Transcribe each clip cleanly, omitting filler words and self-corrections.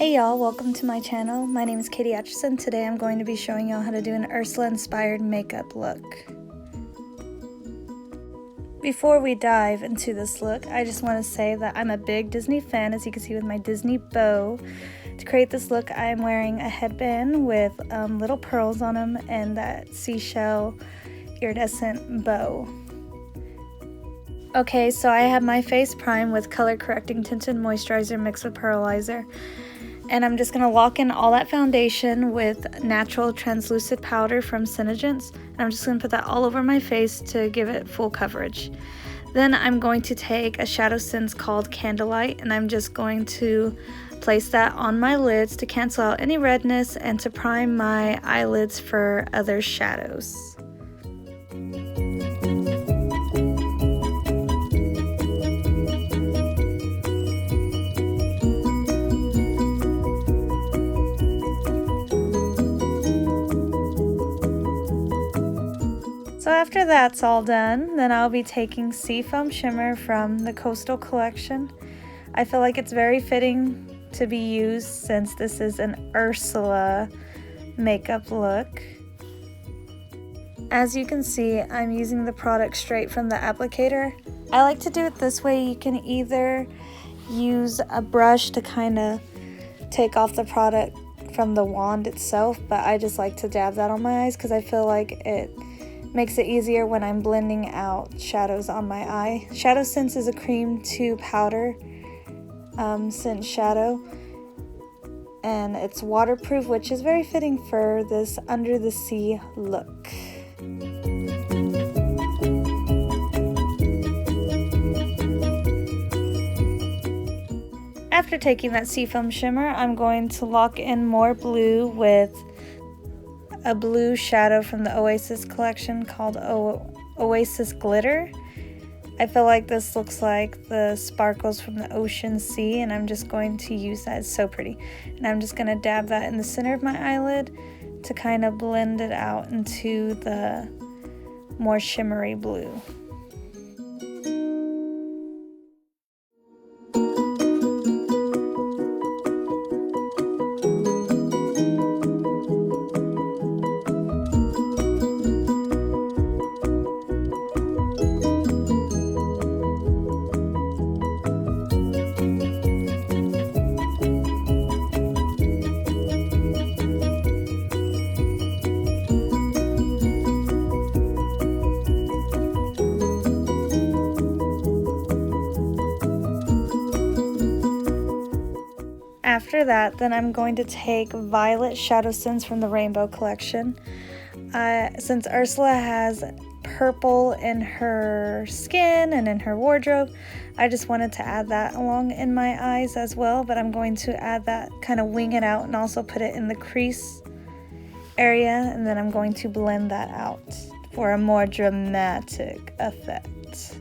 Hey y'all, welcome to my channel. My name is Katie Atchison. Today I'm going to be showing y'all how to do an Ursula Inspired makeup look. Before we dive into this look, I just want to say that I'm a big Disney fan, as you can see with my Disney bow. To create this look, I'm wearing a headband with little pearls on them and that seashell iridescent bow. Okay, so I have my face primed with color correcting tinted moisturizer mixed with pearlizer. And I'm just going to lock in all that foundation with natural translucent powder from Senegence. And I'm just going to put that all over my face to give it full coverage. Then I'm going to take a shadow sense called Candlelight, and I'm just going to place that on my lids to cancel out any redness and to prime my eyelids for other shadows. So after that's all done, then I'll be taking Seafoam Shimmer from the Coastal Collection. I feel like it's very fitting to be used since this is an Ursula makeup look. As you can see, I'm using the product straight from the applicator. I like to do it this way. You can either use a brush to kind of take off the product from the wand itself, but I just like to dab that on my eyes because I feel like it makes it easier when I'm blending out shadows on my eye. Shadow Sense is a cream to powder scent shadow, and it's waterproof, which is very fitting for this under the sea look. After taking that Seafoam Shimmer, I'm going to lock in more blue with a blue shadow from the Oasis collection called Oasis Glitter. I feel like this looks like the sparkles from the ocean sea, and I'm just going to use that. It's so pretty. And I'm just going to dab that in the center of my eyelid to kind of blend it out into the more shimmery blue. After that, then I'm going to take Violet Shadow Sense from the Rainbow Collection. Since Ursula has purple in her skin and in her wardrobe, I just wanted to add that along in my eyes as well, but I'm going to add that, kind of wing it out, and also put it in the crease area, and then I'm going to blend that out for a more dramatic effect.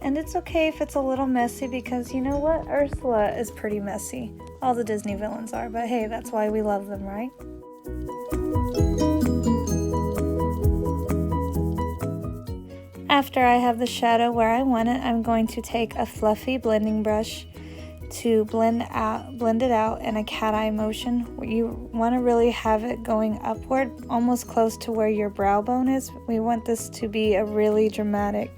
And it's okay if it's a little messy, because you know what? Ursula is pretty messy. All the Disney villains are, but hey, that's why we love them, right? After I have the shadow where I want it, I'm going to take a fluffy blending brush to blend it out in a cat eye motion. You want to really have it going upward, almost close to where your brow bone is. We want this to be a really dramatic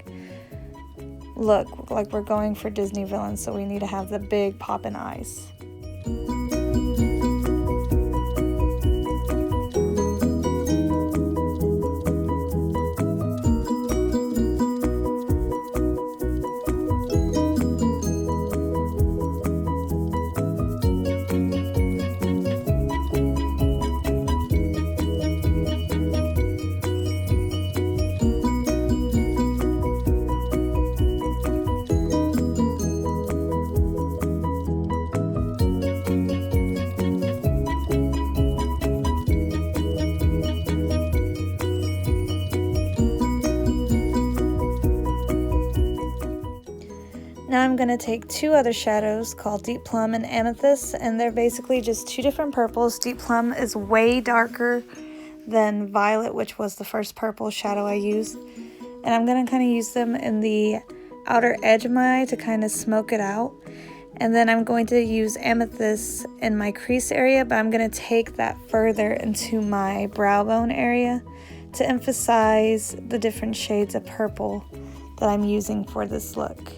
look, like we're going for Disney villains, so we need to have the big poppin' eyes. Now I'm going to take two other shadows called Deep Plum and Amethyst, and they're basically just two different purples. Deep Plum is way darker than Violet, which was the first purple shadow I used. And I'm going to kind of use them in the outer edge of my eye to kind of smoke it out. And then I'm going to use amethyst in my crease area, but I'm going to take that further into my brow bone area to emphasize the different shades of purple that I'm using for this look.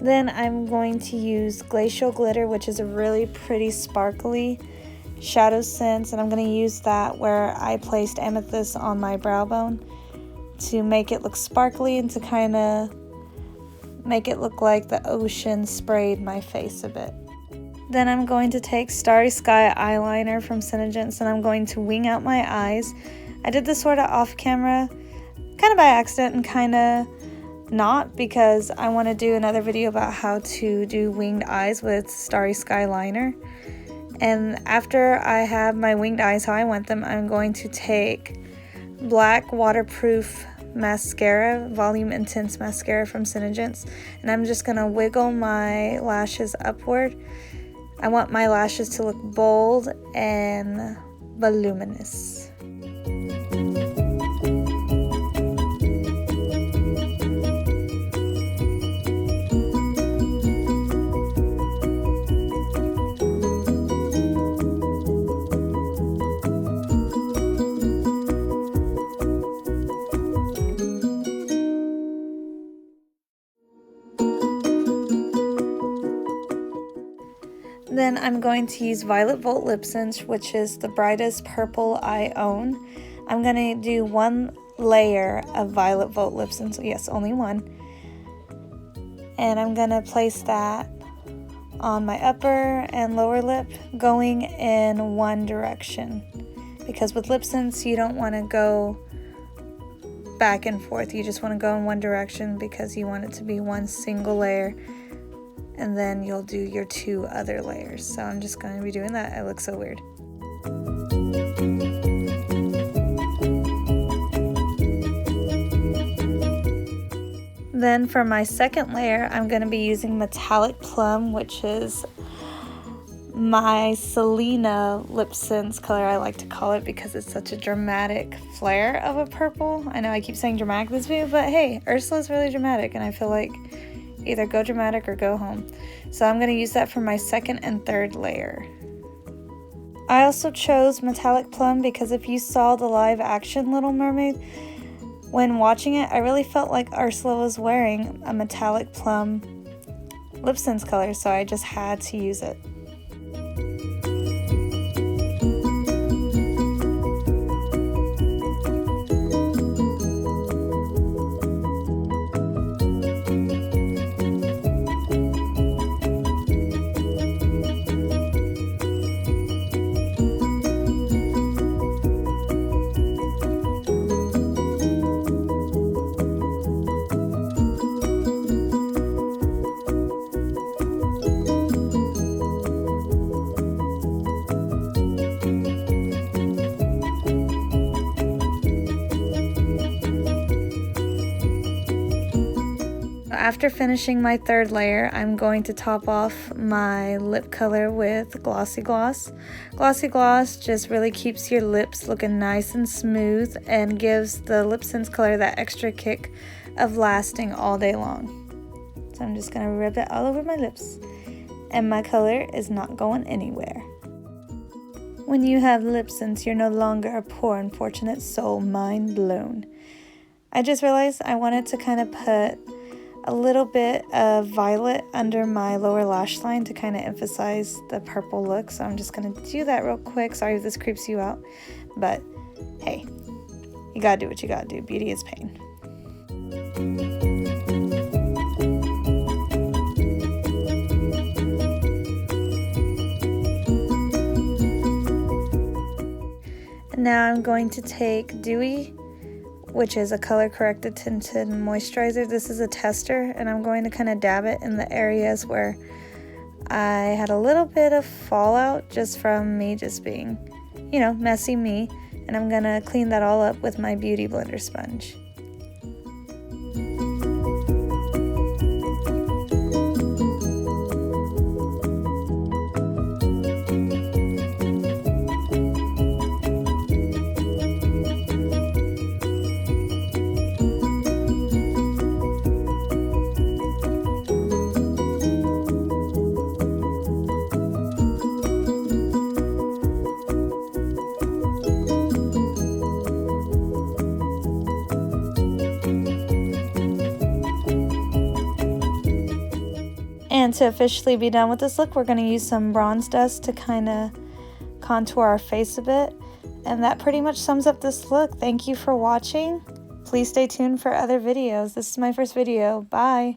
Then I'm going to use Glacial Glitter, which is a really pretty sparkly shadow sense, and I'm going to use that where I placed amethyst on my brow bone to make it look sparkly and to kind of make it look like the ocean sprayed my face a bit. Then I'm going to take Starry Sky eyeliner from Senegence and I'm going to wing out my eyes. I did this sort of off camera, kind of by accident and kind of not, because I want to do another video about how to do winged eyes with Starry Sky liner. And after I have my winged eyes how I want them, I'm going to take black waterproof mascara, volume intense mascara from Senegence, and I'm just gonna wiggle my lashes upward. I want my lashes to look bold and voluminous. Then I'm going to use Violet Volt Lip Sense, which is the brightest purple I own. I'm going to do one layer of Violet Volt Lip Sense, yes, only one. And I'm going to place that on my upper and lower lip, going in one direction. Because with lip sense, you don't want to go back and forth. You just want to go in one direction because you want it to be one single layer. And then you'll do your two other layers. So I'm just going to be doing that. It looks so weird. Then for my second layer, I'm going to be using Metallic Plum, which is my Selena lip sense color, I like to call it, because it's such a dramatic flare of a purple. I know I keep saying dramatic this video, but hey, Ursula's really dramatic, and I feel like either go dramatic or go home. So I'm going to use that for my second and third layer. I also chose Metallic Plum because if you saw the live action Little Mermaid, when watching it, I really felt like Ursula was wearing a Metallic Plum lip sense color, so I just had to use it. After finishing my third layer, I'm going to top off my lip color with Glossy Gloss. Glossy Gloss just really keeps your lips looking nice and smooth and gives the lip sense color that extra kick of lasting all day long. So I'm just going to rub it all over my lips. And my color is not going anywhere. When you have lip sense, you're no longer a poor unfortunate soul, mind blown. I just realized I wanted to kind of put a little bit of violet under my lower lash line to kind of emphasize the purple look. So I'm just going to do that real quick. Sorry if this creeps you out, but hey, you gotta do what you gotta do. Beauty is pain. Now I'm going to take Dewy, which is a color corrected tinted moisturizer. This is a tester, and I'm going to kind of dab it in the areas where I had a little bit of fallout just from me just being, you know, messy me. And I'm gonna clean that all up with my Beauty Blender sponge. And to officially be done with this look, we're going to use some bronze dust to kind of contour our face a bit. And that pretty much sums up this look. Thank you for watching. Please stay tuned for other videos. This is my first video. Bye.